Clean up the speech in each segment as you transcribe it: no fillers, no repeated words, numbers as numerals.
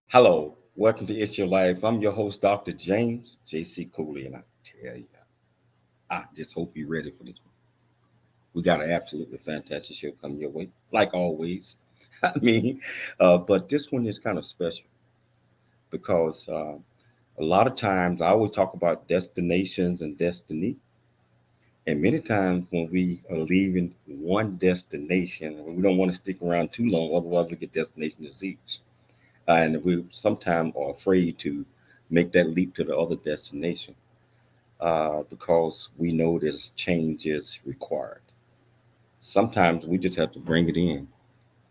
Hello, welcome to It's Your Life. I'm your host, Dr. James J.C. Cooley, and I tell you, I just hope you're ready for this one. We got an absolutely fantastic show coming your way, like always. I mean, but this one is kind of special because a lot of times I always talk about destinations and destiny, and many times when we are leaving one destination, we don't want to stick around too long, otherwise we get destination disease. And we sometimes are afraid to make that leap to the other destination because we know there's changes required. Sometimes we just have to bring it in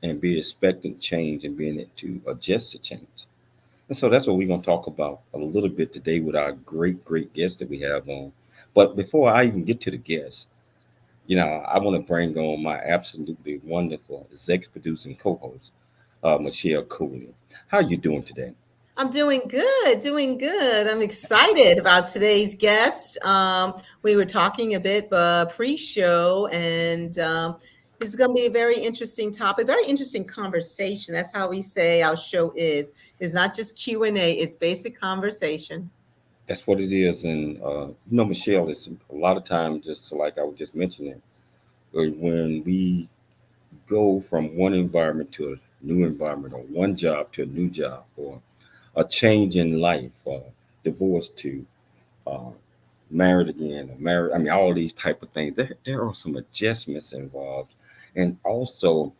and be expecting change and being it to adjust to change. And so that's what we're going to talk about a little bit today with our great guest that we have on. But before I even get to the guest, I want to bring on my absolutely wonderful executive producer and co-host, Michelle Cooley. How are you doing today? I'm doing good, doing good. I'm excited about today's guest. We were talking a bit pre-show, and this is going to be a very interesting topic, very interesting conversation. That's how we say our show is. It's not just Q&A; it's basic conversation. That's what it is. And, Michelle, it's a lot of times, just like I was just mentioning, when we go from one environment to a new environment, or one job to a new job, or a change in life, divorce to uh, married again, or married, I mean, all these type of things, there are some adjustments involved. And also,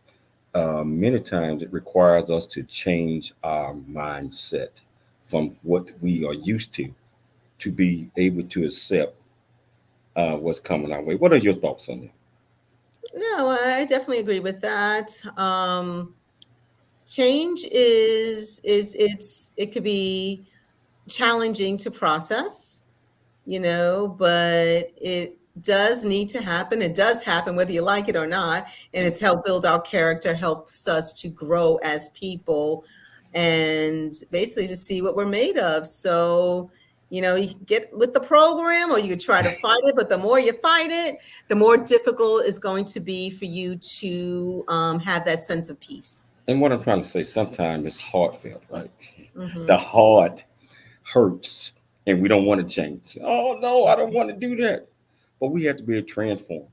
many times it requires us to change our mindset from what we are used to be able to accept what's coming our way. What are your thoughts on that? No, I definitely agree with that. Change it could be challenging to process, but it does need to happen. It does happen whether you like it or not. And it's helped build our character, helps us to grow as people and basically to see what we're made of. So, you can get with the program or you could try to fight it, but the more you fight it, the more difficult it's going to be for you to have that sense of peace. And what I'm trying to say, sometimes it's heartfelt, right? The Hmm. heart hurts and we don't want to change. Oh, no, I don't want to do that. But we have to be a transform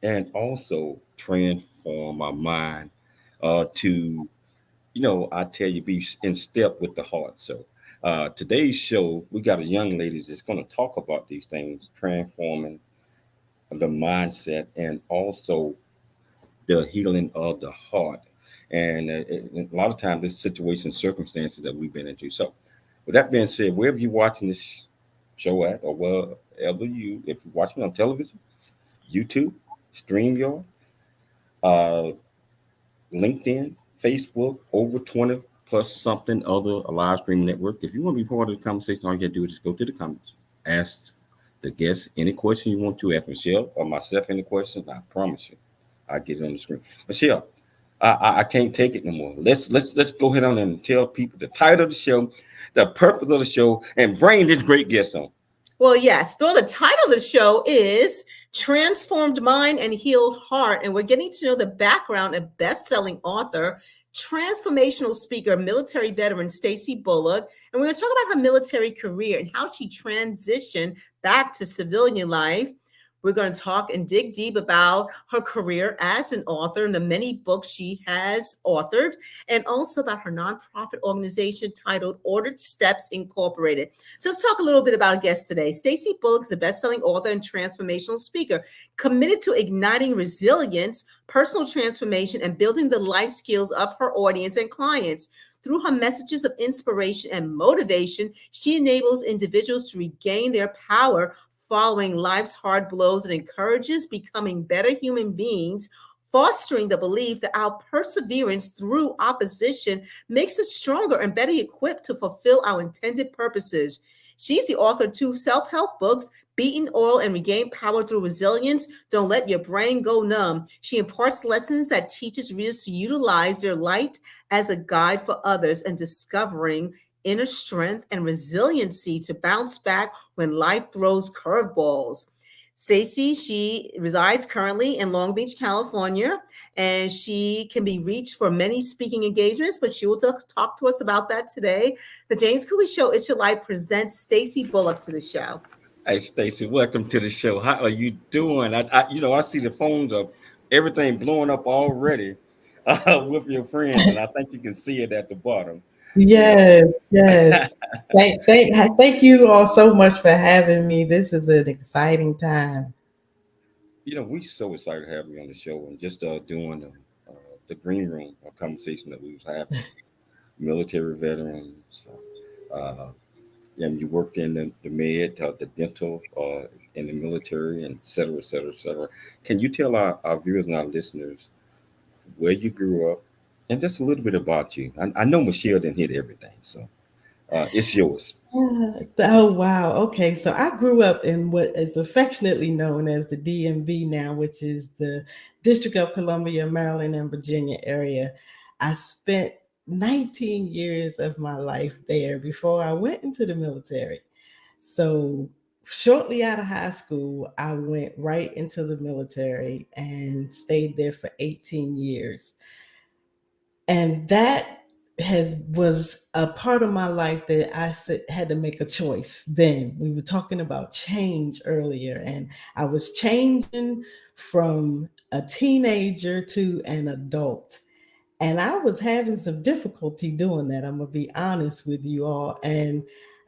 and also transform our mind to, I tell you, be in step with the heart. So today's show, we got a young lady that's going to talk about these things, transforming the mindset and also the healing of the heart. And a lot of times, this situation, circumstances that we've been into. So, with that being said, wherever you're watching this show at, or wherever if you're watching on television, YouTube, StreamYard, uh, LinkedIn, Facebook, over 20 plus something other live streaming network. If you want to be part of the conversation, all you got to do is just go to the comments, ask the guest any question you want to, ask Michelle or myself any questions. I promise you, I get it on the screen. Michelle, I can't take it no more. Let's go ahead on and tell people the title of the show, the purpose of the show, and bring this great guest on. Well, yes. So the title of the show is Transformed Mind and Healed Heart. And we're getting to know the background of best-selling author, transformational speaker, military veteran Stacey Bulluck. And we're going to talk about her military career and how she transitioned back to civilian life. We're going to talk and dig deep about her career as an author and the many books she has authored, and also about her nonprofit organization titled Ordered Steps Incorporated. So let's talk a little bit about our guest today. Stacey Bulluck is a best-selling author and transformational speaker, committed to igniting resilience, personal transformation, and building the life skills of her audience and clients. Through her messages of inspiration and motivation, she enables individuals to regain their power following life's hard blows and encourages becoming better human beings, fostering the belief that our perseverance through opposition makes us stronger and better equipped to fulfill our intended purposes. She's the author of two self-help books, Beaten Oil and Regain Power Through Resilience. Don't let your brain go numb. She imparts lessons that teaches readers to utilize their light as a guide for others and discovering inner strength and resiliency to bounce back when life throws curveballs. Stacy, she resides currently in Long Beach, California, and she can be reached for many speaking engagements, but she will talk to us about that today. The James Cooley Show, It's Your Life presents Stacey Bulluck to the show. Hey, Stacy, welcome to the show. How are you doing? I see the phones up, everything blowing up already with your friends, and I think you can see it at the bottom. You know, Yes, yes. Thank you all so much for having me. This is an exciting time. we so excited to have you on the show and just doing the green room conversation that we was having. Military veterans, uh, and you worked in the med, the dental, in the military, and et cetera, et cetera, et cetera. Can you tell our viewers and our listeners where you grew up, and just a little bit about you? I know Michelle didn't hit everything, so it's yours. Oh wow. Okay. So I grew up in what is affectionately known as the DMV now, which is the District of Columbia, Maryland, and Virginia area. I spent 19 years of my life there before I went into the military. So shortly out of high school, I went right into the military and stayed there for 18 years. And that has was a part of my life that had to make a choice. Then we were talking about change earlier, and I was changing from a teenager to an adult, and I was having some difficulty doing that. I'm gonna be honest with you all. And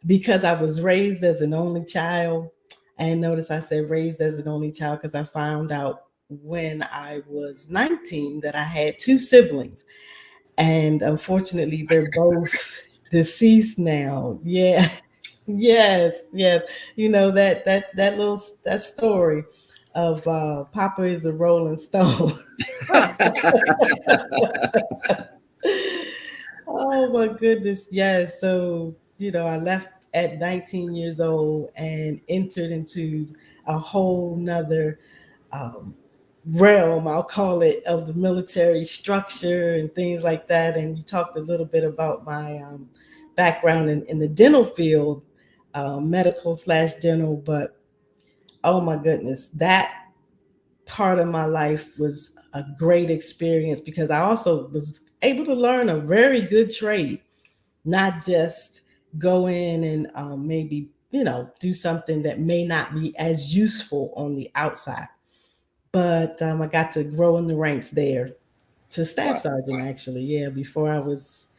because I was raised as an only child, and notice I said raised as an only child because I found out when I was 19 that I had two siblings. And unfortunately, they're both deceased now. Yeah. Yes, yes. You know that little that story of Papa is a Rolling Stone. Oh my goodness, yes. So, I left at 19 years old and entered into a whole nother um, realm, I'll call it, of the military structure and things like that. And you talked a little bit about my background in the dental field, medical slash dental, but oh my goodness, that part of my life was a great experience because I also was able to learn a very good trade, not just go in and maybe, do something that may not be as useful on the outside. But I got to grow in the ranks there to staff Wow. sergeant, actually. Yeah, before I was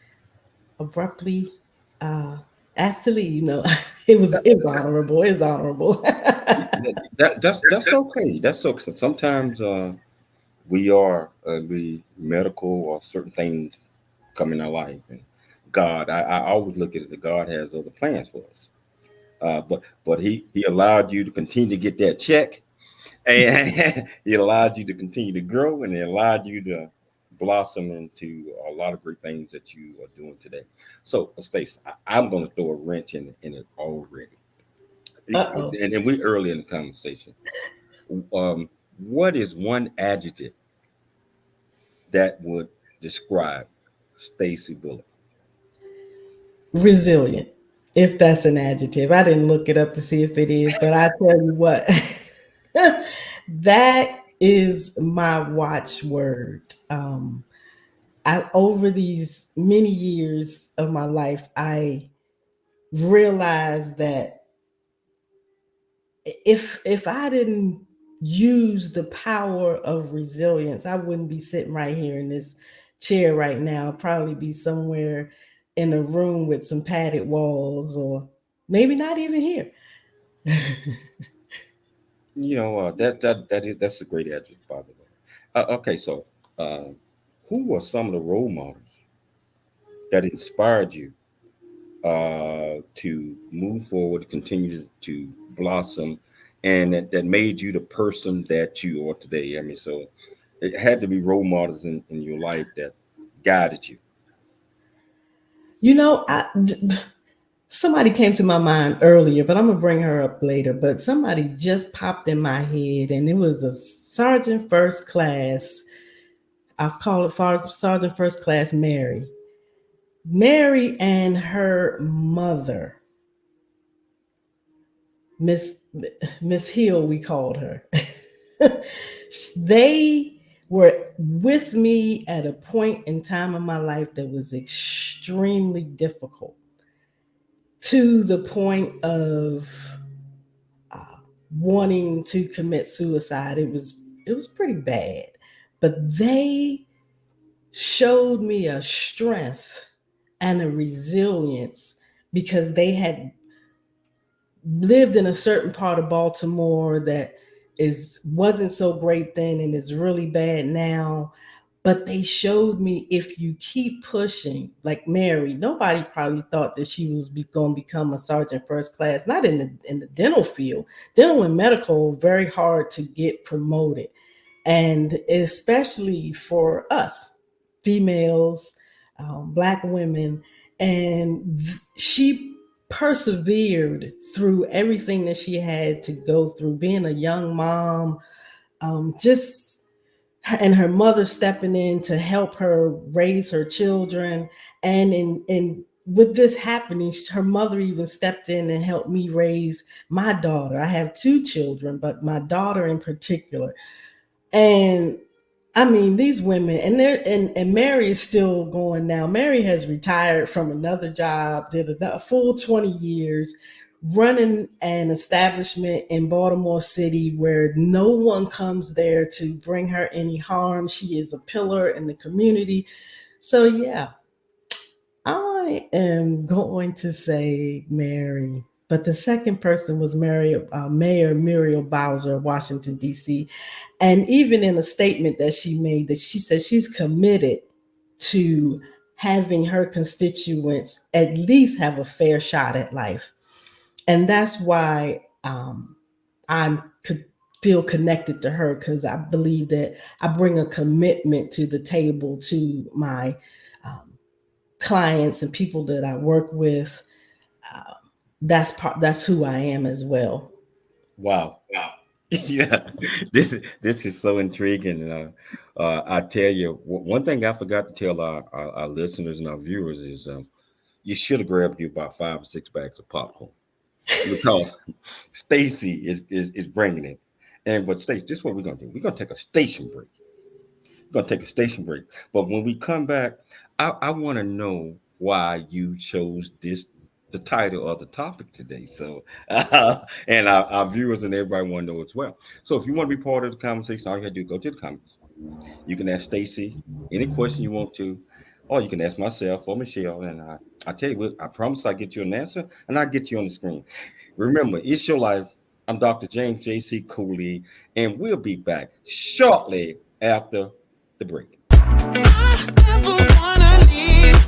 abruptly uh, asked to leave. No, it was honorable. It's honorable. That's okay. That's okay. Sometimes we medical or certain things come in our life, and I always look at it that God has other plans for us. But he allowed you to continue to get that check, and he allowed you to continue to grow, and he allowed you to blossom into a lot of great things that you are doing today. So, Stacey, I'm going to throw a wrench in it already, Uh-oh. and we early in the conversation. What is one adjective that would describe Stacey Bulluck? Resilient, if that's an adjective. I didn't look it up to see if it is, but I tell you what, that is my watchword. Over these many years of my life, I realized that if I didn't use the power of resilience, I wouldn't be sitting right here in this chair right now. I'd probably be somewhere in a room with some padded walls, or maybe not even here. That's a great adjective, by the way. Okay, so uh, who were some of the role models that inspired you to move forward, continue to blossom, and that made you the person that you are today? I mean, so it had to be role models in your life that guided you. you know, I, Somebody came to my mind earlier, but I'm gonna bring her up later. But somebody just popped in my head, and it was a sergeant first class. I'll call it Sergeant First Class Mary. Mary and her mother Miss Miss Hill, we called her. They were with me at a point in time in my life that was extremely difficult, to the point of uh, wanting to commit suicide. It was pretty bad, but they showed me a strength and a resilience because they had lived in a certain part of Baltimore that wasn't so great then and is really bad now. But they showed me, if you keep pushing, like Mary, nobody probably thought that she was going to become a sergeant first class, not in the dental field. Dental and medical, very hard to get promoted. And especially for us, females, Black women. And she persevered through everything that she had to go through, being a young mom, just and her mother stepping in to help her raise her children. And in with this happening, her mother even stepped in and helped me raise my daughter. I have two children, but my daughter in particular. And I mean, these women, and Mary is still going now. Mary has retired from another job, did a full 20 years running an establishment in Baltimore City where no one comes there to bring her any harm. She is a pillar in the community. So yeah, I am going to say Mary. But the second person was Mayor Muriel Bowser of Washington, D.C. And even in a statement that she made, that she said she's committed to having her constituents at least have a fair shot at life. And that's why I could feel connected to her, because I believe that I bring a commitment to the table to my clients and people that I work with. That's who I am as well. Wow. Yeah, this is so intriguing. I tell you, one thing I forgot to tell our listeners and our viewers is you should have grabbed you about 5 or 6 bags of popcorn, because Stacy is bringing it. And but Stacy, this is what we're gonna do. We're gonna take a station break. We're gonna take a station break. But when we come back, I want to know why you chose the title of the topic today. So, and our viewers and everybody want to know as well. So, if you want to be part of the conversation, all you have to do is go to the comments. You can ask Stacy any question you want to, or you can ask myself or Michelle. And I tell you what, I promise I'll get you an answer and I'll get you on the screen. Remember, it's your life. I'm Dr. James J.C. Cooley, and we'll be back shortly after the break. I never wanna leave.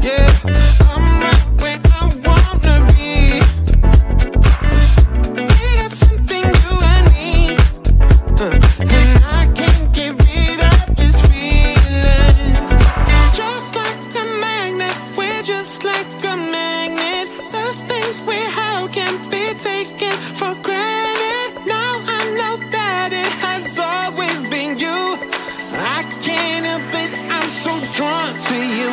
Yeah, I'm right where I wanna be. It's something you and me, and I can't get rid of this feeling. Just like a magnet, we're just like a magnet. The things we have can be taken for granted. Now I know that it has always been you. I can't help it, I'm so drawn to you.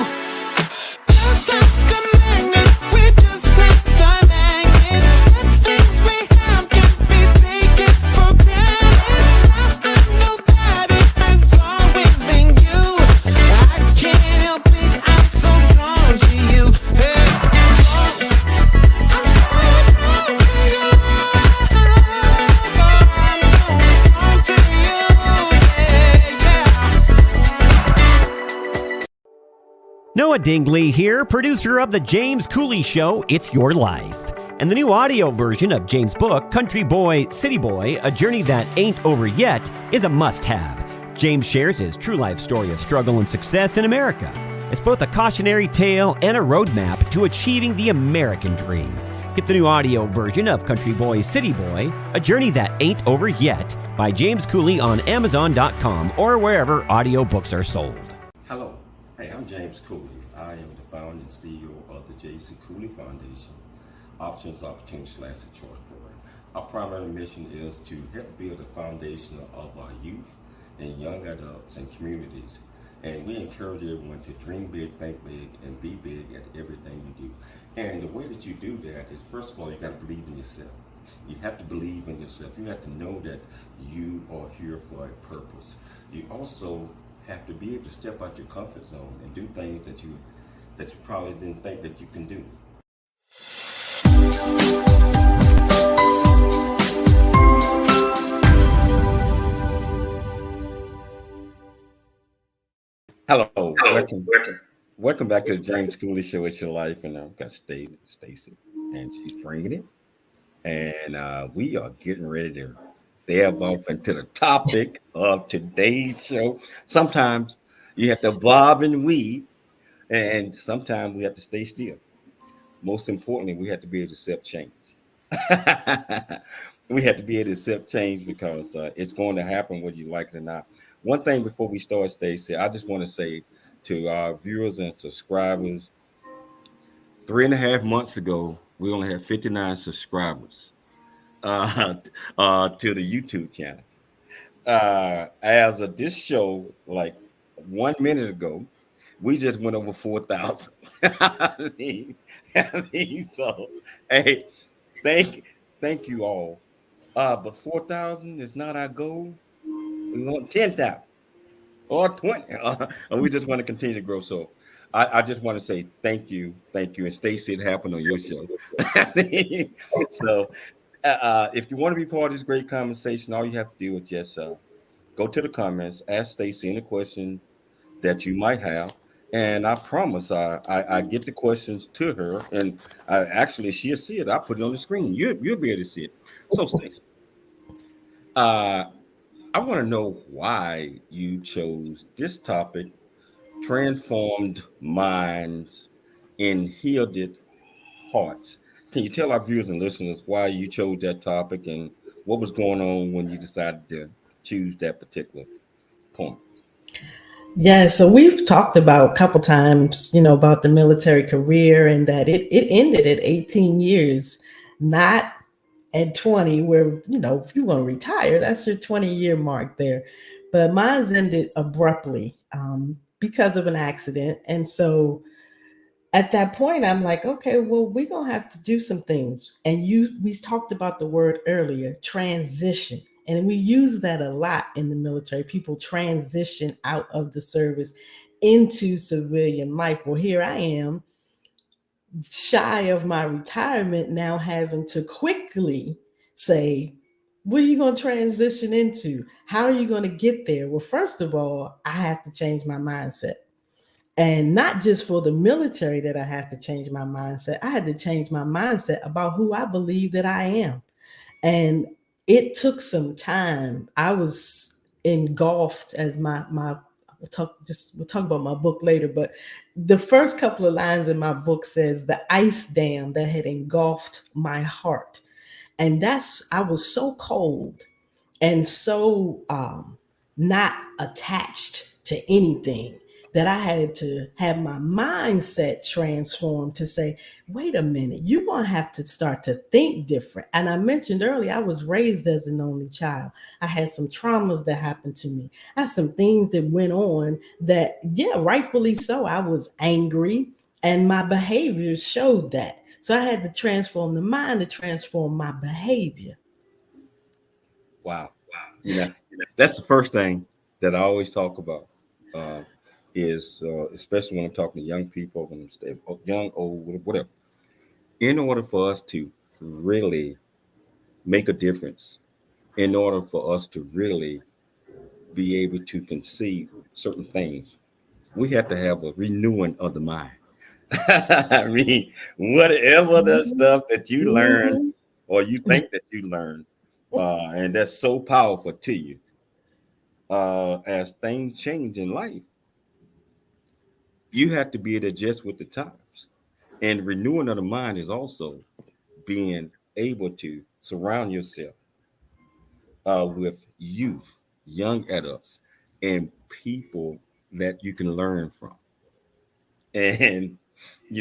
Just like a magnet, we're just like a magnet. The things we have can be taken for granted. Now I know that it has always been you. I can't help it, I'm so drawn to you. Hey, I'm so drawn to you. I'm so drawn to you. Noah Dingley here, producer of The James Cooley Show, It's Your Life. And the new audio version of James' book, Country Boy, City Boy, A Journey That Ain't Over Yet, is a must-have. James shares his true life story of struggle and success in America. It's both a cautionary tale and a roadmap to achieving the American dream. Get the new audio version of Country Boy, City Boy, A Journey That Ain't Over Yet by James Cooley on Amazon.com or wherever audiobooks are sold. Hello. Hey, I'm James Cooley. I am the founder and CEO of the J.C. Cooley Foundation, Options, Opportunities, / Choice Program. Our primary mission is to help build the foundation of our youth and young adults and communities. And we encourage everyone to dream big, think big, and be big at everything you do. And the way that you do that is, first of all, you got to believe in yourself. You have to believe in yourself. You have to know that you are here for a purpose. You also have to be able to step out your comfort zone and do things that you probably didn't think that you can do. Hello, welcome back to the James Cooley Show. It's your life, and I've got Stacy, and she's bringing it, and we are getting ready to delve off into the topic of today's show. Sometimes you have to bob and weave, and sometimes we have to stay still. Most importantly, we have to be able to accept change. We have to be able to accept change because it's going to happen whether you like it or not. One thing before we start, Stacey, I just want to say to our viewers and subscribers, 3.5 months ago, we only had 59 subscribers to the YouTube channel. As of this show, like 1 minute ago, we just went over 4,000. So hey, thank thank you all. But 4,000 is not our goal. We want 10,000 or 20. We just want to continue to grow. So I just want to say thank you, and Stacy, it happened on your show. So if you want to be part of this great conversation, all you have to do is just go to the comments, ask Stacy any question that you might have. And I promise I get the questions to her, and actually she'll see it. I'll put it on the screen. You'll be able to see it. So, Stacey, uh, I want to know why you chose this topic: transformed minds and healed hearts. Can you tell our viewers and listeners why you chose that topic and what was going on when you decided to choose that particular point? Yeah, so we've talked about a couple times, about the military career and that it ended at 18 years, not at 20, where, if you want to retire, that's your 20-year mark there. But mine's ended abruptly because of an accident. And so at that point, I'm like, okay, well, we're going to have to do some things. And we talked about the word earlier, transition. And we use that a lot in the military. People transition out of the service into civilian life. Well, here I am, shy of my retirement, now having to quickly say, what are you going to transition into? How are you going to get there? Well, first of all, I have to change my mindset. And not just for the military that I have to change my mindset. I had to change my mindset about who I believe that I am. And it took some time. I was engulfed as we'll talk about my book later, but the first couple of lines in my book says the ice dam that had engulfed my heart. And I was so cold and so not attached to anything that I had to have my mindset transformed to say, wait a minute, you're going to have to start to think different. And I mentioned earlier, I was raised as an only child. I had some traumas that happened to me. I had some things that went on that, yeah, rightfully so. I was angry and my behaviors showed that. So I had to transform the mind to transform my behavior. Wow. That's the first thing that I always talk about. Is especially when I'm talking to young people, when I'm young, old, whatever. In order for us to really make a difference, in order for us to really be able to conceive certain things, we have to have a renewing of the mind. I mean, whatever the stuff that you learn or you think that you learn, and that's so powerful to you, as things change in life, you have to be able to adjust with the times. And renewing of the mind is also being able to surround yourself with youth, young adults, and people that you can learn from. And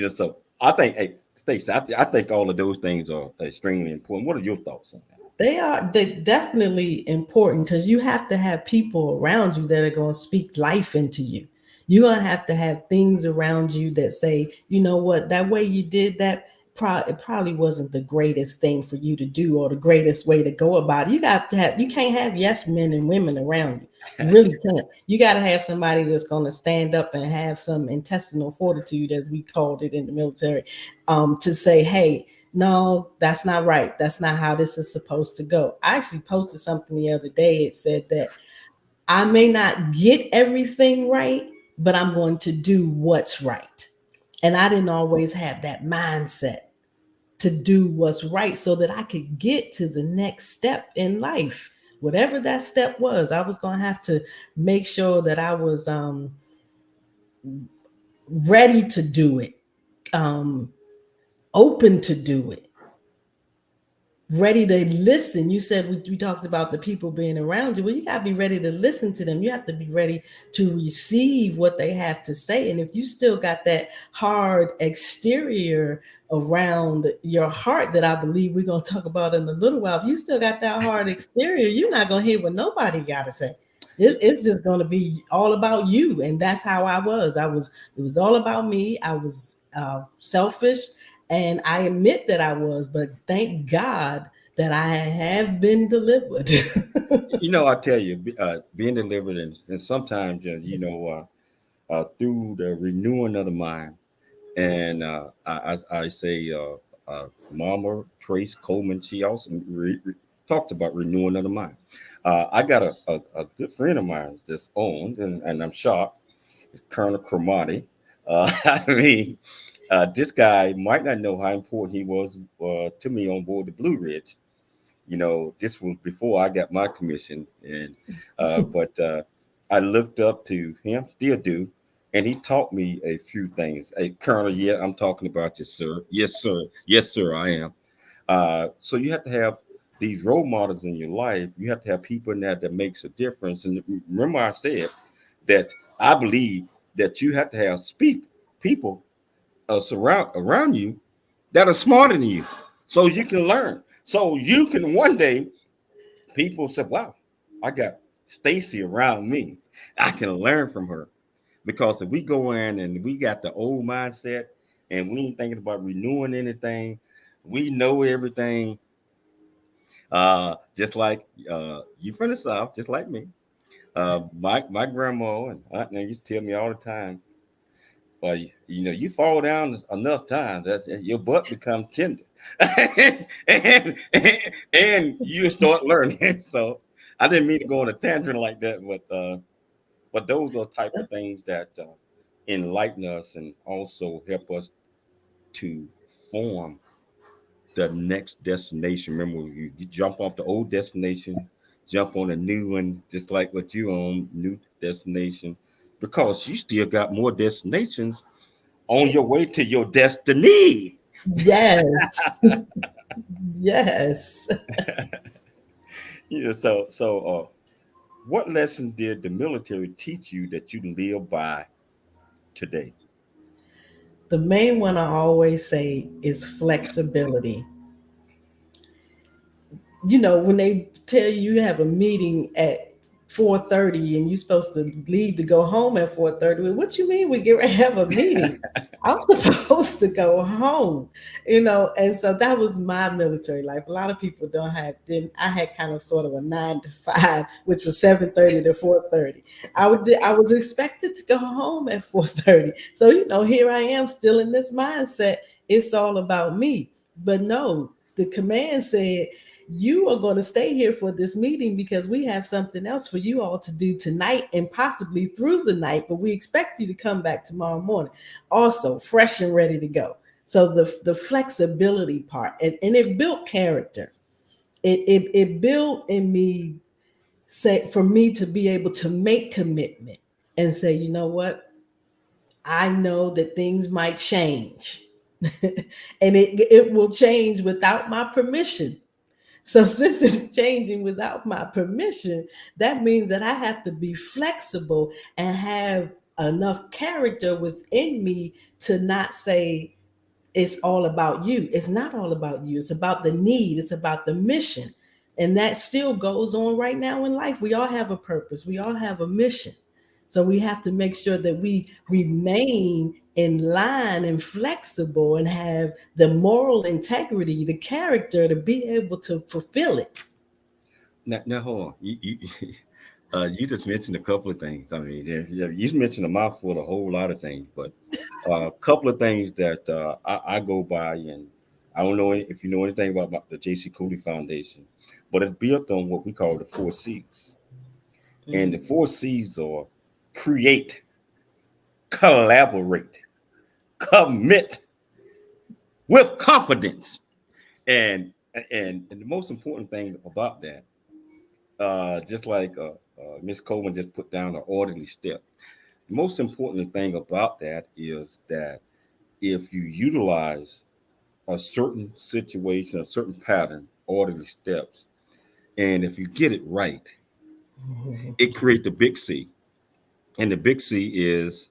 so I think, hey, Stacey, I think all of those things are extremely important. What are your thoughts on that? They're definitely important because you have to have people around you that are going to speak life into you. You're going to have things around you that say, you know what, that way you did that it probably wasn't the greatest thing for you to do or the greatest way to go about it. You can't have yes men and women around you. You really can't. You got to have somebody that's going to stand up and have some intestinal fortitude, as we called it in the military, to say, hey, no, that's not right. That's not how this is supposed to go. I actually posted something the other day. It said that I may not get everything right, but I'm going to do what's right. And I didn't always have that mindset to do what's right so that I could get to the next step in life. Whatever that step was, I was going to have to make sure that I was ready to do it, open to do it, ready to listen. You said we talked about the people being around you. Well, you got to be ready to listen to them. You have to be ready to receive what they have to say. And if you still got that hard exterior around your heart that I believe we're going to talk about in a little while, if you still got that hard exterior, you're not going to hear what nobody got to say. It's just going to be all about you. And that's how I was. It was all about me. I was selfish. And I admit that I was, but thank God that I have been delivered. I tell you, being delivered, and sometimes, through the renewing of the mind. And I say, Mama Trace Coleman, she also talked about renewing of the mind. I got a good friend of mine that's owned, and I'm shocked, it's Colonel Cromati. I mean, this guy might not know how important he was to me on board the Blue Ridge. This was before I got my commission, and but I looked up to him, still do, and he taught me a few things. Hey, Colonel, yeah, I'm talking about you, sir. Yes, sir. Yes, sir, I am. So you have to have these role models in your life. You have to have people in that makes a difference. And remember, I said that I believe that you have to have people surround around you that are smarter than you, so you can learn. So you can one day, people say, "Wow, I got Stacy around me. I can learn from her." Because if we go in and we got the old mindset and we ain't thinking about renewing anything, we know everything. Just like you from the South, just like me. My grandma and aunt used to tell me all the time, well, you fall down enough times that your butt becomes tender, and you start learning. So I didn't mean to go on a tangent like that, but those are type of things that enlighten us and also help us to form the next destination. Remember, you jump off the old destination, jump on a new one, just like what you on new destination, because you still got more destinations on your way to your destiny. Yes. Yes. What lesson did the military teach you that you live by today? The main one I always say is flexibility. When they tell you have a meeting at 4:30 and you're supposed to leave to go home at 4:30, well, what you mean we get ready to have a meeting? I'm supposed to go home. And so that was my military life. A lot of people don't have. Then I had kind of sort of a 9 to 5, which was 7:30 to 4:30. I was expected to go home at 4:30. So here I am still in this mindset. It's all about me. But no, the command said, you are going to stay here for this meeting because we have something else for you all to do tonight and possibly through the night, but we expect you to come back tomorrow morning also fresh and ready to go. So the flexibility part, and it built character. It built in me, say, for me to be able to make commitment and say, you know what, I know that things might change and it will change without my permission. So since it's changing without my permission, that means that I have to be flexible and have enough character within me to not say it's all about you. It's not all about you. It's about the need. It's about the mission. And that still goes on right now in life. We all have a purpose. We all have a mission. So we have to make sure that we remain in line and flexible and have the moral integrity, the character to be able to fulfill it. Now hold on. You just mentioned a couple of things. I mean, you mentioned a mouthful, a whole lot of things, but a couple of things that I go by, and I don't know if you know anything about the J.C. Cooley Foundation, but it's built on what we call the 4 C's. And the 4 C's are create, collaborate, commit with confidence. And the most important thing about that, just like Miss Coleman just put down an orderly step. The most important thing about that is that if you utilize a certain situation, a certain pattern, orderly steps, and if you get it right, it creates the big C. And the big C is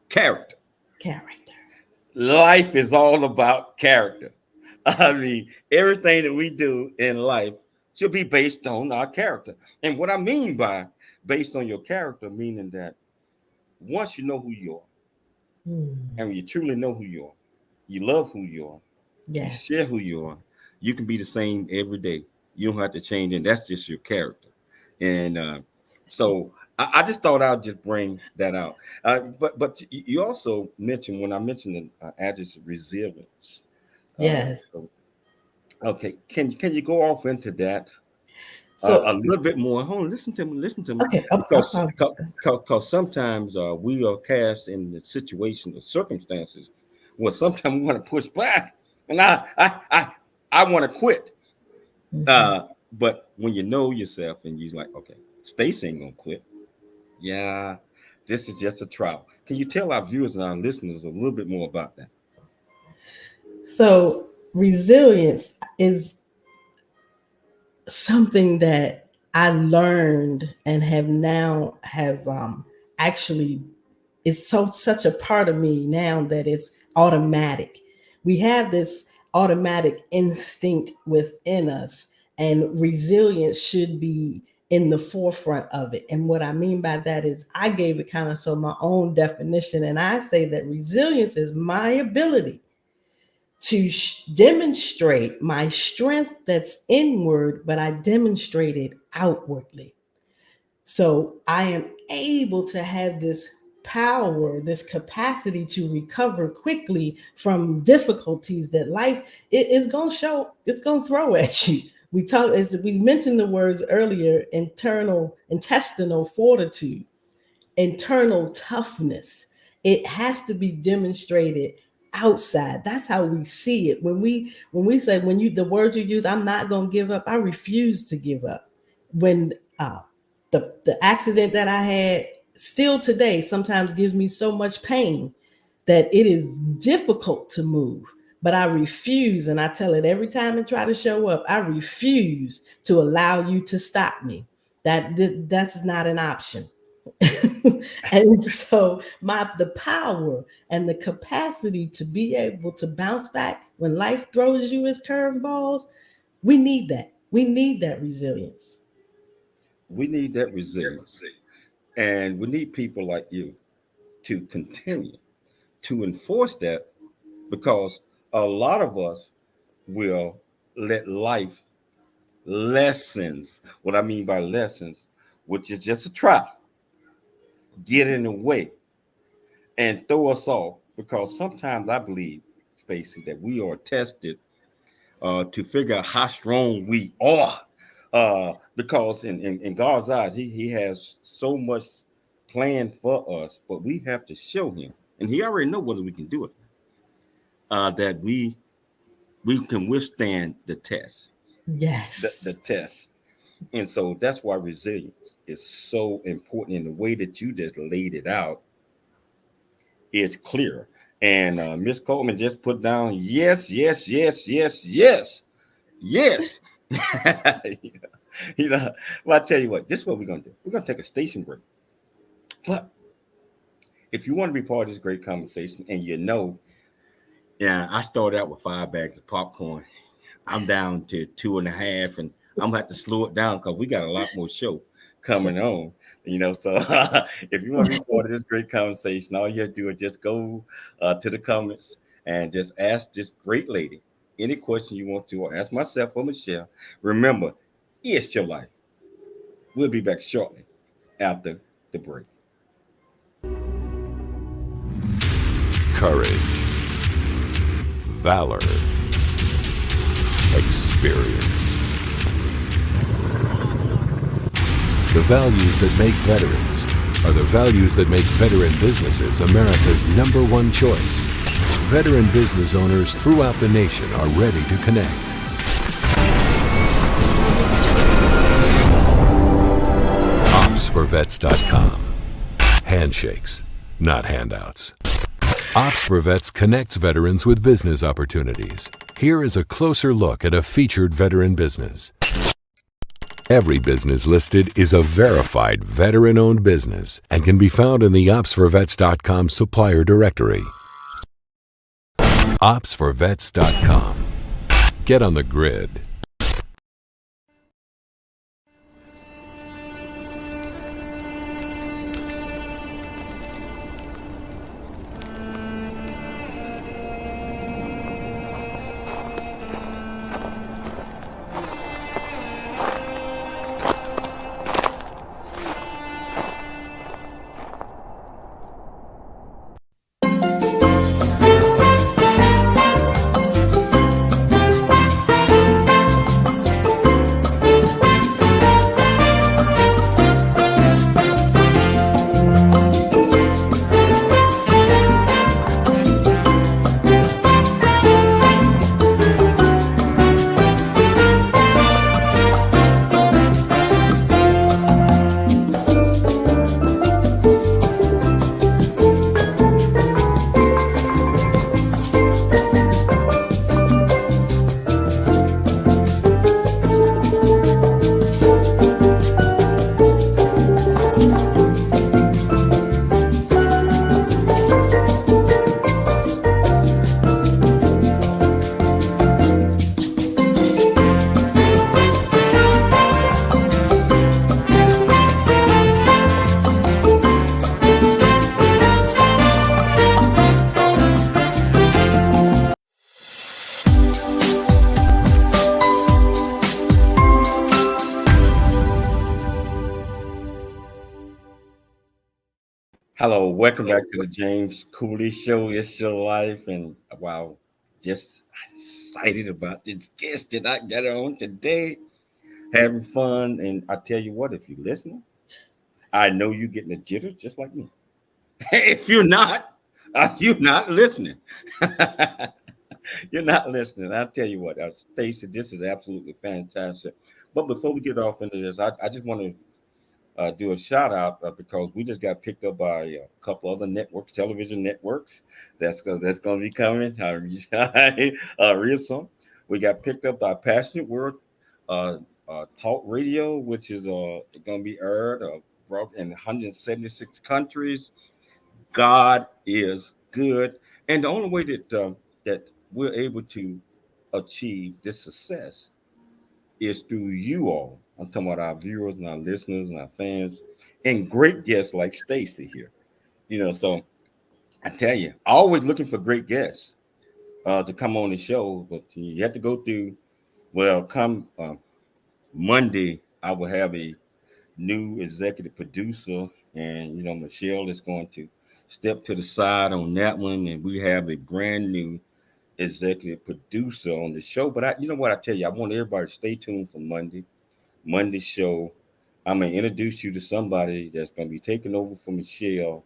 character. Character. Life is all about character. I mean, everything that we do in life should be based on our character. And what I mean by based on your character, meaning that once you know who you are, and when you truly know who you are, you love who you are, you share Yes. who you are, you can be the same every day. You don't have to change, and that's just your character. And so I just thought I'd just bring that out. But you also mentioned when I mentioned the adjective resilience. Yes. So, okay, can you go off into that a So, little bit more? Hold on, listen to me, okay. because sometimes we are cast in the situation or circumstances where sometimes we want to push back, and I want to quit. Mhm. But when you know yourself and you're like, okay, Stacy ain't gonna quit. Yeah, this is just a trial. Can you tell our viewers and our listeners a little bit more about that? So, resilience is something that I learned and have actually is such a part of me now that it's automatic. We have this automatic instinct within us, and resilience should be in the forefront of it. And what I mean by that is I gave it kind of so my own definition, and I say that resilience is my ability to demonstrate my strength that's inward, but I demonstrate it outwardly. So I am able to have this power, this capacity to recover quickly from difficulties that life is going to show, it's going to throw at you. We talked, as we mentioned the words earlier, internal intestinal fortitude, internal toughness. It has to be demonstrated outside. That's how we see it. When we say, when you, the words you use, I'm not going to give up, I refuse to give up. When the accident that I had still today sometimes gives me so much pain that it is difficult to move, but I refuse, and I tell it every time I try to show up, I refuse to allow you to stop me. That's not an option. And so the power and the capacity to be able to bounce back when life throws you as curveballs, we need that. We need that resilience. We need that resilience, and we need people like you to continue to enforce that because a lot of us will let life lessons, what I mean by lessons, which is just a trial, get in the way and throw us off because sometimes I believe, Stacy, that we are tested to figure out how strong we are. Because in God's eyes, he has so much planned for us, but we have to show him. And he already know whether we can do it. That we can withstand the test. The Yes. test. And so that's why resilience is so important in the way that you just laid it out is clear. And Miss Coleman just put down yes, yes, yes, yes, yes, yes. you know, well, I tell you what, this is what we're gonna do. We're gonna take a station break. But if you want to be part of this great conversation, and yeah, I started out with 5 bags of popcorn. I'm down to 2.5, and I'm gonna have to slow it down because we got a lot more show. coming on. So if you want to be part of this great conversation, all you have to do is just go to the comments and just ask this great lady any question you want to, or ask myself or Michelle. Remember, it's your life. We'll be back shortly after the break. Courage, valor, experience. The values that make veterans are the values that make veteran businesses America's #1 choice. Veteran business owners throughout the nation are ready to connect. OpsForVets.com. Handshakes, not handouts. Ops for Vets connects veterans with business opportunities. Here is a closer look at a featured veteran business. Every business listed is a verified veteran-owned business and can be found in the OpsForVets.com supplier directory. OpsForVets.com. Get on the grid. Hello, welcome back to the James Cooley Show. It's your life, and wow, just excited about this guest that I got on today. Having fun, and I tell you what, if you're listening, I know you're getting the jitters just like me. If you're not listening. You're not listening. I'll tell you what, Stacy, this is absolutely fantastic. But before we get off into this, I just want to do a shout out because we just got picked up by a couple other networks, television networks. That's going to be coming real soon. We got picked up by Passionate Word Talk Radio, which is going to be aired brought in 176 countries. God is good, and the only way that we're able to achieve this success is through you all. I'm talking about our viewers and our listeners and our fans, and great guests like Stacy here. So I tell you, always looking for great guests to come on the show, but you have to go through. Well, come Monday, I will have a new executive producer, and Michelle is going to step to the side on that one, and we have a brand new executive producer on the show. But you know what I tell you, I want everybody to stay tuned for Monday's show. I'm gonna introduce you to somebody that's gonna be taking over for Michelle.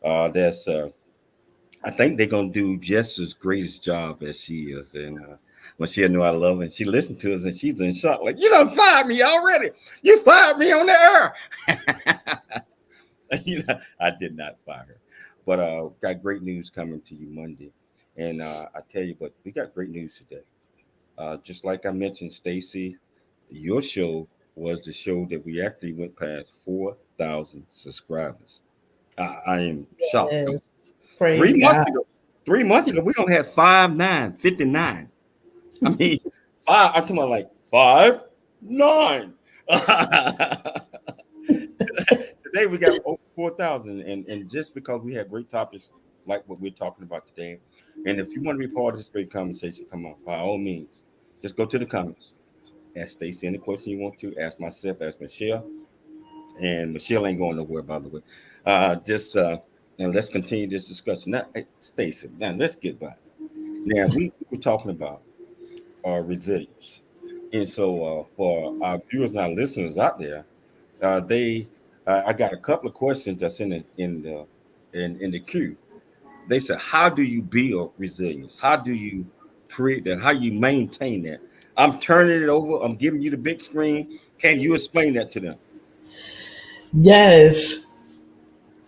That's I think they're gonna do just as great a job as she is. And Michelle knew I love her, and she listened to us, and she's in shock, like, you done fired me already. You fired me on the air. I did not fire her, but got great news coming to you Monday. And I tell you, but we got great news today. Just like I mentioned, Stacy, your show was the show that we actually went past 4,000 subscribers. I am shocked. Yes. Praise 3 months God. ago, 3 months ago, we don't have 59. I mean, five. I'm talking about like 5'9". today we got over 4,000, and just because we have great topics like what we're talking about today, and if you want to be part of this great conversation, come on, by all means, just go to the comments. Ask Stacy any question you want to. Ask myself. Ask Michelle. And Michelle ain't going nowhere, by the way. Just and let's continue this discussion. Now, hey, Stacy, now let's get back. Now we were talking about resilience, and so for our viewers and our listeners out there, they I got a couple of questions that's in the queue. They said, "How do you build resilience? How do you create that? How you maintain that?" I'm turning it over. I'm giving you the big screen. Can you explain that to them? Yes.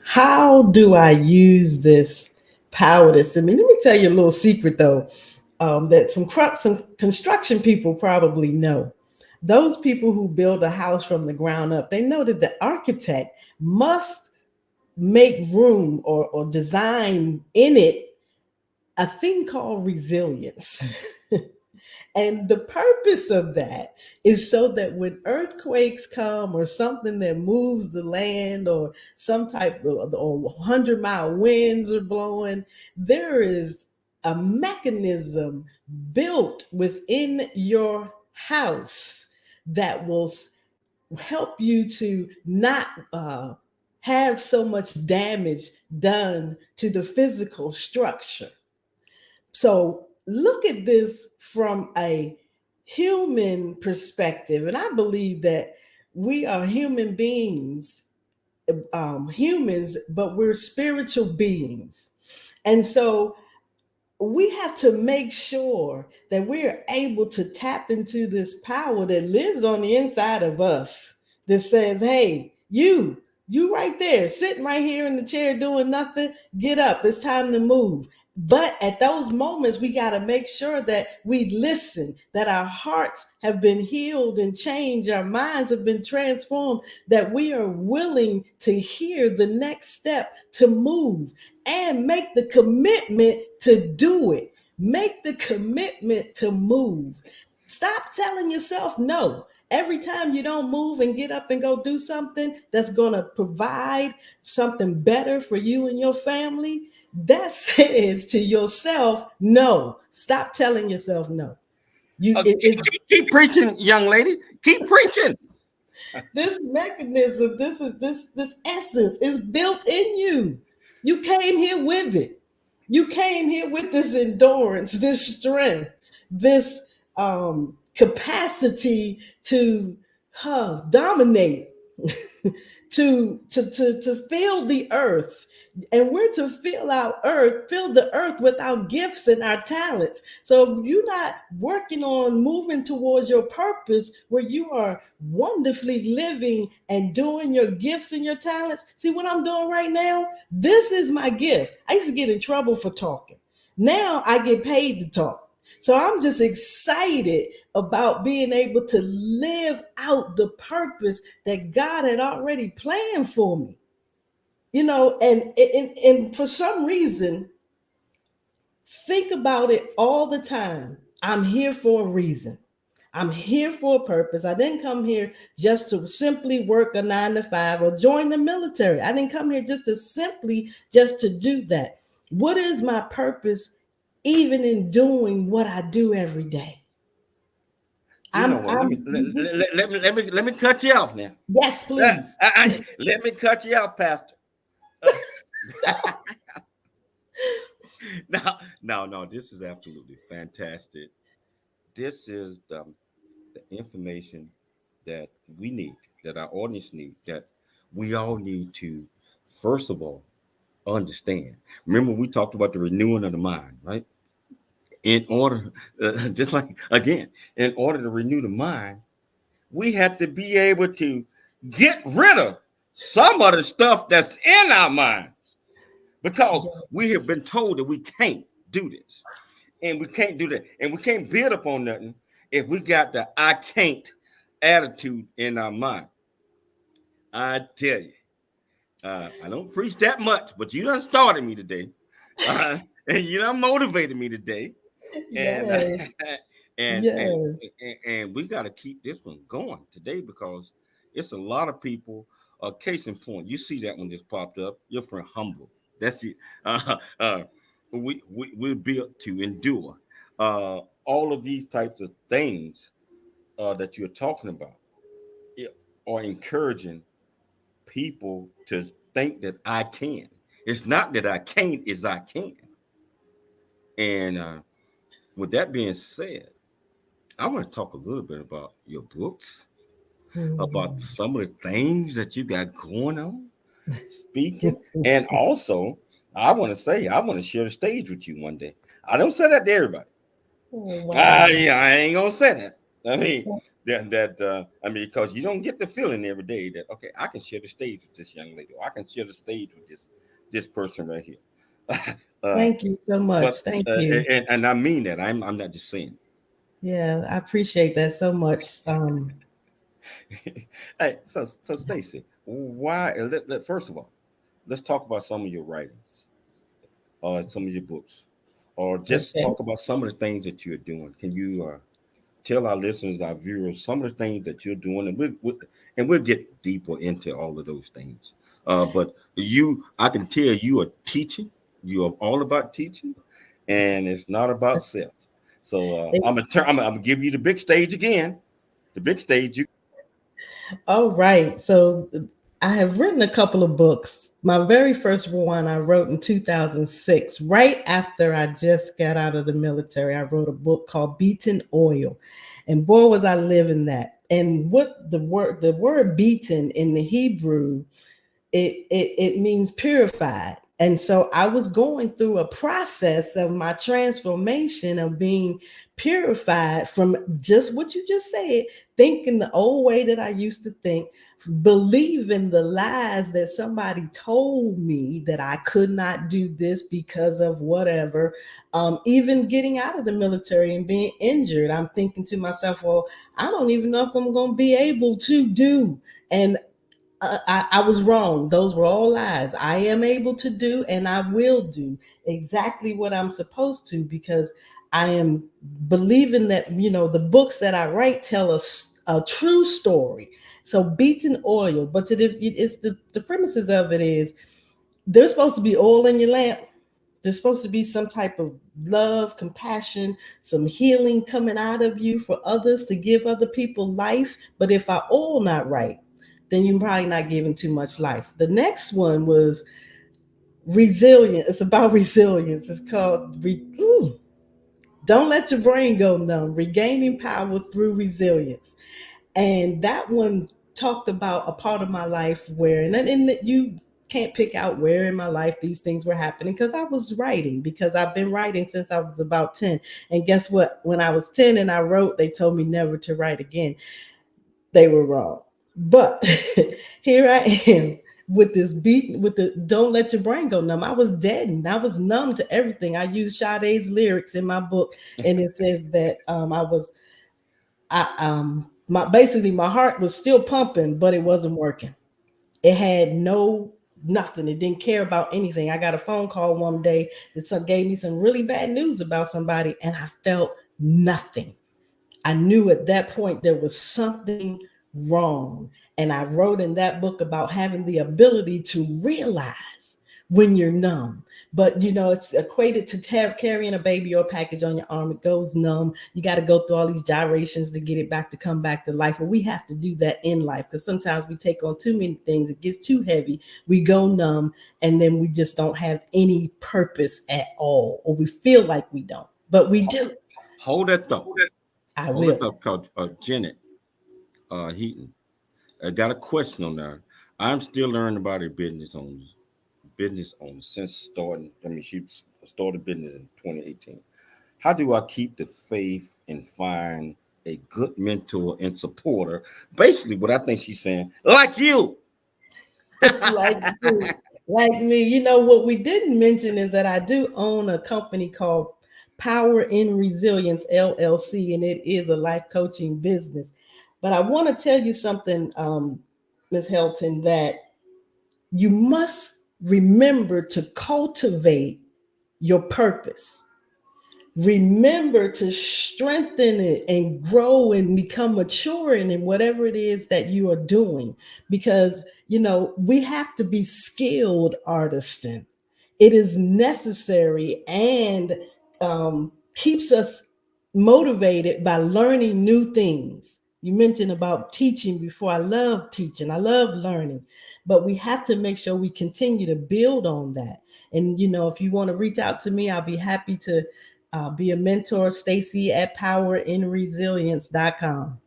How do I use this power that's in me? Let me tell you a little secret though, that some construction people probably know. Those people who build a house from the ground up, they know that the architect must make room or design in it a thing called resilience. And the purpose of that is so that when earthquakes come or something that moves the land or some type of or 100-mile winds are blowing, there is a mechanism built within your house that will help you to not have so much damage done to the physical structure. So look at this from a human perspective. And I believe that we are human beings, humans, but we're spiritual beings. And so we have to make sure that we're able to tap into this power that lives on the inside of us that says, hey, you right there, sitting right here in the chair doing nothing, get up, it's time to move. But at those moments, we got to make sure that we listen, that our hearts have been healed and changed, our minds have been transformed, that we are willing to hear the next step to move and make the commitment to do it. Make the commitment to move. Stop telling yourself no. Every time you don't move and get up and go do something that's going to provide something better for you and your family, that says to yourself, no. Stop telling yourself no. Keep preaching, young lady. Keep preaching. This mechanism, this essence is built in you. You came here with it. You came here with this endurance, this strength, this capacity to dominate, to fill the earth. And we're to fill the earth with our gifts and our talents. So if you're not working on moving towards your purpose where you are wonderfully living and doing your gifts and your talents, see what I'm doing right now? This is my gift. I used to get in trouble for talking. Now I get paid to talk. So I'm just excited about being able to live out the purpose that God had already planned for me. You know, and for some reason, think about it all the time. I'm here for a reason. I'm here for a purpose. I didn't come here just to simply work a 9 to 5 or join the military. I didn't come here just to do that. What is my purpose, even in doing what I do every day? You know what? Let me cut you off now. Yes, please. Let me cut you off, Pastor. No. This is absolutely fantastic. This is the information that we need, that our audience need, that we all need to, first of all, understand. Remember, we talked about the renewing of the mind, right? In order, just like again, in order to renew the mind, we have to be able to get rid of some of the stuff that's in our minds because we have been told that we can't do this and we can't do that and we can't build upon nothing if we got the I can't attitude in our mind. I tell you, I don't preach that much, but you done started me today, and you done motivated me today, and and we got to keep this one going today because it's a lot of people Case in point, you see that one just popped up. Your friend Humble. That's it. Uh, uh, we're built to endure. All of these types of things that you're talking about yeah, are encouraging people to think that I can. It's not that I can't, it's I can. And with that being said, I want to talk a little bit about your books, about Mhm. some of the things that you got going on, speaking, and also I want to share the stage with you one day. I don't say that to everybody. Oh, wow. Yeah, I ain't gonna say that. I mean I mean because you don't get the feeling every day that okay, I can share the stage with this young lady, or I can share the stage with this person right here. uh, Thank you so much. but Thank you. and I mean that. I'm not just saying. Yeah, I appreciate that so much. Hey, so Stacy, why? First of all, let's talk about some of your writings, or some of your books, or just Okay. talk about some of the things that you're doing. Can you tell our listeners, our viewers, some of the things that you're doing, and we'll get deeper into all of those things. But I can tell you are teaching. You are all about teaching, and it's not about self. So I'm gonna give you the big stage again. The big stage. All right. So I have written a couple of books. My very first one I wrote in 2006, right after I just got out of the military. I wrote a book called Beaten Oil. And boy, was I living that. And what the word beaten in the Hebrew it means purified. And so I was going through a process of my transformation of being purified from just what you just said, thinking the old way that I used to think, believing the lies that somebody told me that I could not do this because of whatever. Even getting out of the military and being injured, I'm thinking to myself, well, I don't even know if I'm going to be able to do. And I was wrong. Those were all lies. I am able to do and I will do exactly what I'm supposed to because I am believing that, the books that I write tell us a true story. So beaten oil, but it's the premises of it is there's supposed to be oil in your lamp. There's supposed to be some type of love, compassion, some healing coming out of you for others to give other people life. But if our oil not right, then you're probably not giving too much life. The next one was resilient. It's about resilience. It's called Don't Let Your Brain Go Numb, Regaining Power Through Resilience. And that one talked about a part of my life where, and that you can't pick out where in my life these things were happening because I was writing, because I've been writing since I was about 10. And guess what? When I was 10 and I wrote, they told me never to write again. They were wrong. But here I am with this beat, with the don't let your brain go numb. I was dead and I was numb to everything. I used Sade's lyrics in my book, and it says that my heart was still pumping, but it wasn't working. It had nothing. It didn't care about anything. I got a phone call one day that gave me some really bad news about somebody, and I felt nothing. I knew at that point there was something wrong. And I wrote in that book about having the ability to realize when you're numb. But it's equated to carrying a baby or a package on your arm. It goes numb. You got to go through all these gyrations to get it back to come back to life. Well, we have to do that in life because sometimes we take on too many things. It gets too heavy. We go numb, and then we just don't have any purpose at all, or we feel like we don't, but we do. Hold that thought. I Hold that will. thought, called Janet Heaton. I got a question on that. I'm still learning about a business owner since starting. I mean, she started business in 2018. How do I keep the faith and find a good mentor and supporter? Basically, what I think she's saying, like you. like me, like me. What we didn't mention is that I do own a company called Power in Resilience LLC, and it is a life coaching business. But I want to tell you something, Ms. Helton, that you must remember to cultivate your purpose. remember to strengthen it and grow and become mature in whatever it is that you are doing. Because, we have to be skilled artisan. It is necessary and keeps us motivated by learning new things. You mentioned about teaching before. I love teaching. I love learning. But we have to make sure we continue to build on that. And, if you want to reach out to me, I'll be happy to be a mentor. Stacy at powerinresilience.com.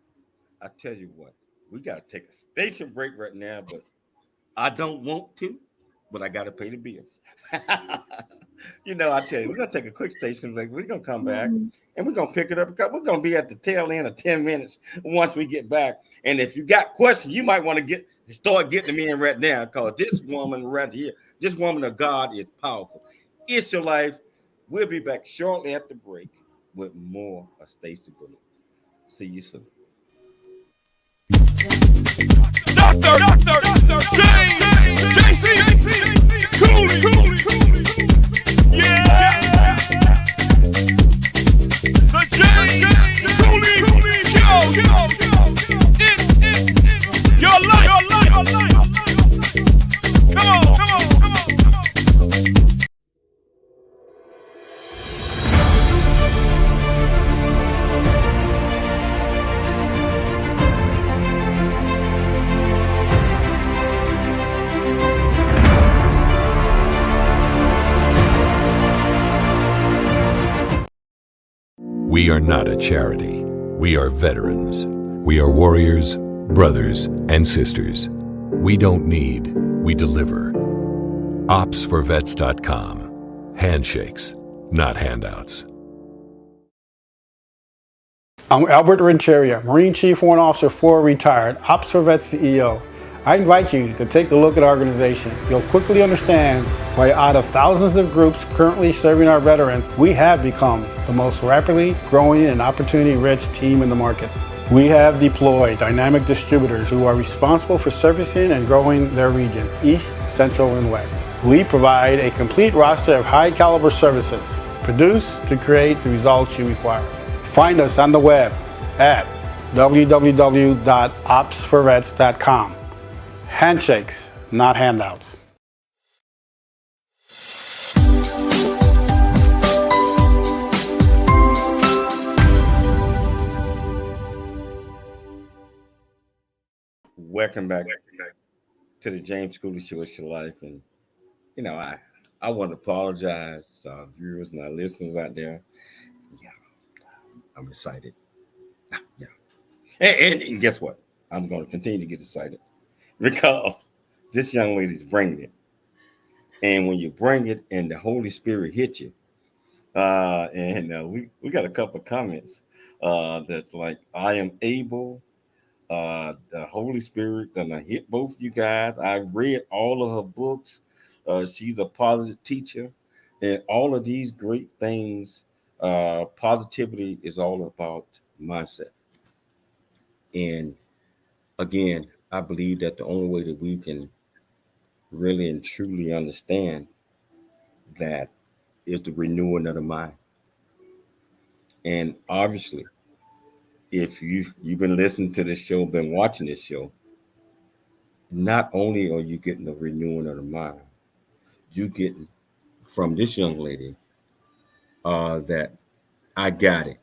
I tell you what, we got to take a station break right now, but I don't want to, but I got to pay the bills. I tell you, we're going to take a quick station break. We're going to come back and we're going to pick it up because we're going to be at the tail end of 10 minutes once we get back. And if you got questions, you might want to start getting them in right now because this woman right here, this woman of God is powerful. It's your life. We'll be back shortly after break with more of Stacey Bulluck. See you soon. Dr. James Cooley. Yeah. The James Cooley Show. It's your life. Come on. We are not a charity. We are veterans. We are warriors, brothers, and sisters. We don't need, we deliver. Opsforvets.com. Handshakes, not handouts. I'm Albert Rencheria, Marine Chief Warrant Officer 4 retired, Ops for Vets CEO. I invite you to take a look at our organization. You'll quickly understand why out of thousands of groups currently serving our veterans, we have become the most rapidly growing and opportunity-rich team in the market. We have deployed dynamic distributors who are responsible for servicing and growing their regions, East, Central, and West. We provide a complete roster of high-caliber services, produced to create the results you require. Find us on the web at www.opsforvets.com. Handshakes, not handouts. Welcome back to the James Cooley Show. It's your life. And, I want to apologize to our viewers and our listeners out there. Yeah, I'm excited. Yeah. And guess what? I'm going to continue to get excited because this young lady's bringing it. And when you bring it and the Holy Spirit hits you, we got a couple of comments that's like, I am able. The Holy Spirit gonna hit both you guys. I've read all of her books. She's a positive teacher, and all of these great things. Positivity is all about mindset. And again, I believe that the only way that we can really and truly understand that is the renewing of the mind. And obviously, if you've been listening to this show, been watching this show, not only are you getting the renewing of the mind, you getting from this young lady that I got it.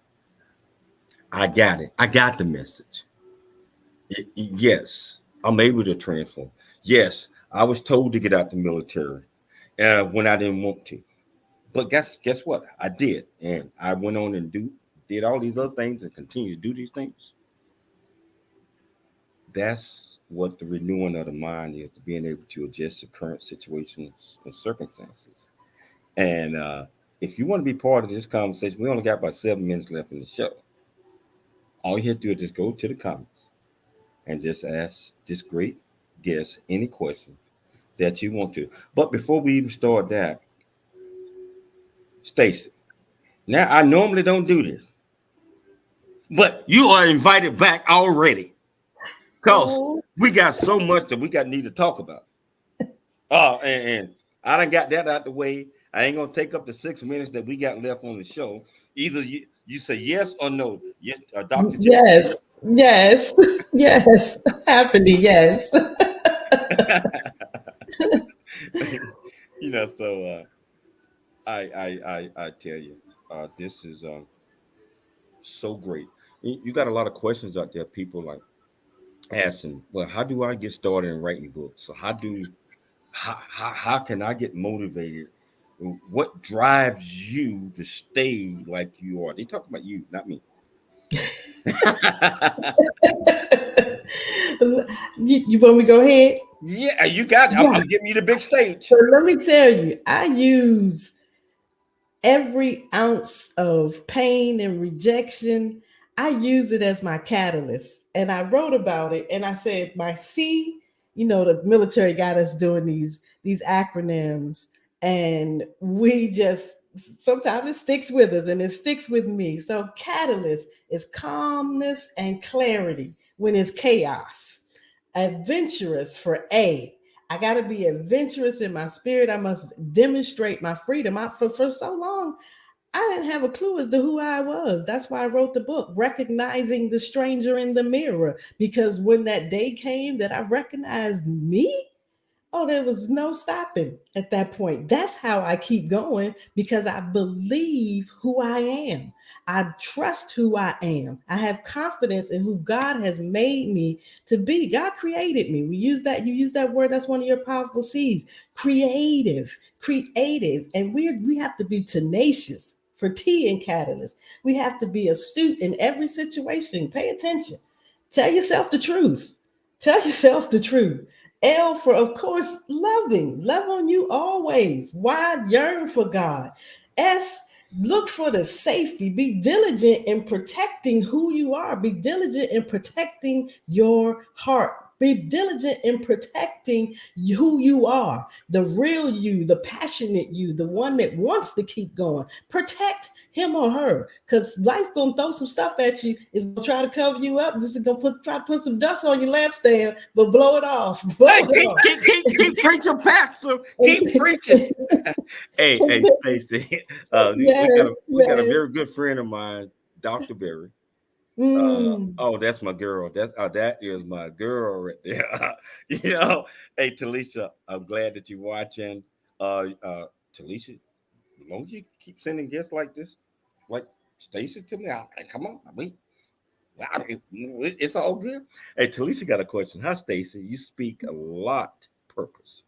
I got the message. Yes, I'm able to transform. Yes, I was told to get out the military when I didn't want to. But guess what? I did. And I went on and did all these other things and continue to do these things. That's what the renewing of the mind is, being able to adjust to current situations and circumstances. And if you want to be part of this conversation, we only got about 7 minutes left in the show. All you have to do is just go to the comments and just ask this great guest any question that you want to. But before we even start that, Stacy, now I normally don't do this, but you are invited back already because we got so much that we need to talk about. And I done got that out the way. I ain't gonna take up the 6 minutes that we got left on the show. Either you say yes or no. Yes, Dr. J. Yes, yes, yes. Happily, yes. So I tell you, this is so great. You got a lot of questions out there. People like asking, well, how do I get started in writing books? So how can I get motivated? What drives you to stay like you are? They talk about you, not me. You want me to go ahead? Yeah, you got it. I'm giving you the big stage. So let me tell you, I use every ounce of pain and rejection, I use it as my catalyst. And I wrote about it and I said, my C, the military got us doing these acronyms, and we just sometimes it sticks with us and it sticks with me. So catalyst is calmness and clarity when it's chaos. Adventurous for A. I got to be adventurous in my spirit. I must demonstrate my freedom. For so long, I didn't have a clue as to who I was. That's why I wrote the book, Recognizing the Stranger in the Mirror. Because when that day came that I recognized me, oh, there was no stopping at that point. That's how I keep going, because I believe who I am. I trust who I am. I have confidence in who God has made me to be. God created me. You use that word. That's one of your powerful C's. Creative. And we have to be tenacious for T in catalyst. We have to be astute in every situation. Pay attention. Tell yourself the truth. Tell yourself the truth. L for, of course, loving. Love on you always. Y, yearn for God. S, look for the safety. Be diligent in protecting who you are. Be diligent in protecting your heart. Be diligent in protecting who you are, the real you, the passionate you, the one that wants to keep going. Protect him or her, because life gonna throw some stuff at you. It's gonna try to cover you up. This is gonna try to put some dust on your lampstand, but blow it off. Keep preaching, Pastor. Keep preaching. Hey, Stacy. We got a very good friend of mine, Dr. Berry. That's my girl. That is my girl right there. Hey, Talisha, I'm glad that you're watching. Talisha, as long as you keep sending guests like this, like Stacy to me, come on, it's all good. Hey, Talisha got a question. Hi, Stacy. You speak a lot purpose.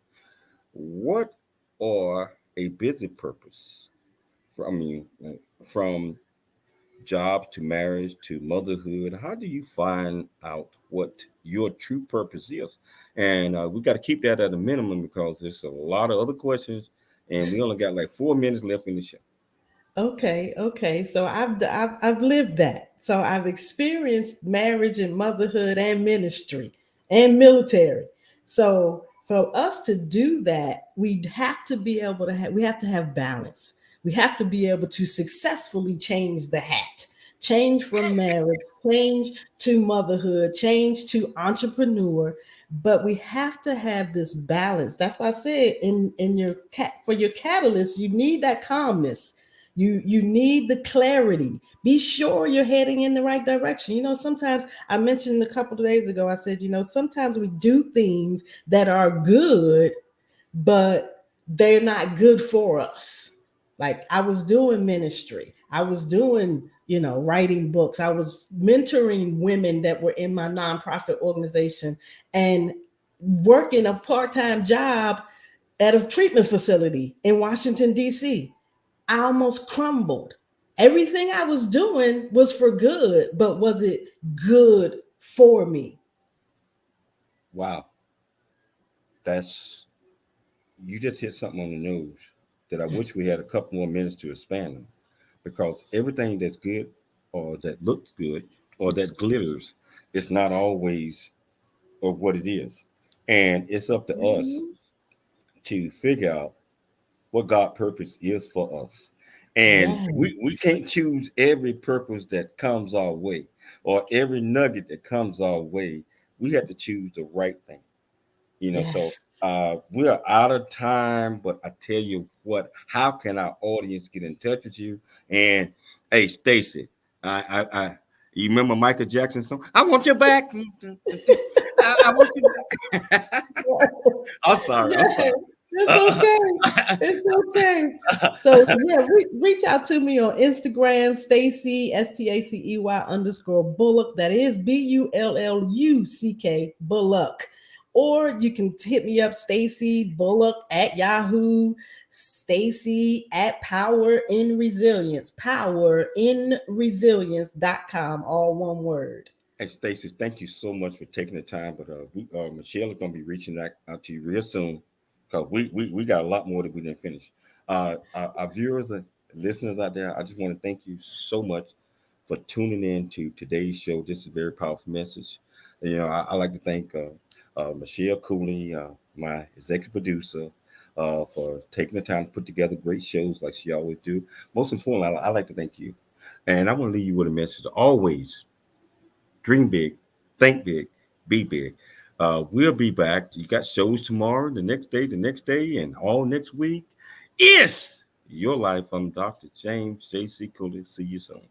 What are a busy purpose from job to marriage to motherhood? How do you find out what your true purpose is? And we got to keep that at a minimum, because there's a lot of other questions, and we only got like 4 minutes left in the show. Okay. So I've lived that. So I've experienced marriage and motherhood and ministry and military. So for us to do that, we have to be able to have balance. We have to be able to successfully change the hat, change from marriage, change to motherhood, change to entrepreneur. But we have to have this balance. That's why I said for your catalyst, you need that calmness. You need the clarity. Be sure you're heading in the right direction. Sometimes I mentioned a couple of days ago, I said, sometimes we do things that are good, but they're not good for us. Like I was doing ministry. I was doing, writing books. I was mentoring women that were in my nonprofit organization and working a part-time job at a treatment facility in Washington, D.C. I almost crumbled. Everything I was doing was for good, but was it good for me? Wow. You just hit something on the nose that I wish we had a couple more minutes to expand on, because everything that's good or that looks good or that glitters is not always or what it is. And it's up to us to figure out what God purpose is for us. And we can't choose every purpose that comes our way or every nugget that comes our way. We have to choose the right thing. So Yes. we're out of time, but I tell you what, how can our audience get in touch with you? And hey, Stacy, I you remember Michael Jackson's song? I want you back. I want you back. I'm sorry. I'm Yes, sorry. it's okay. It's okay. So yeah, reach out to me on Instagram, Stacy Stacey_Bullock. That is Bulluck, Bullock. Or you can hit me up, Stacy Bulluck at Yahoo, Stacy at powerinresilience.com, all one word. Hey, Stacy, thank you so much for taking the time. But Michelle is going to be reaching out to you real soon because we got a lot more that we didn't finish. Our viewers and listeners out there, I just want to thank you so much for tuning in to today's show. This is a very powerful message. I like to thank Michelle Cooley, my executive producer, for taking the time to put together great shows like she always do. Most importantly, I like to thank you. And I want to leave you with a message. Always dream big, think big, be big. We'll be back. You got shows tomorrow, the next day, and all next week. It's your life. I'm Dr. James J.C. Cooley. See you soon.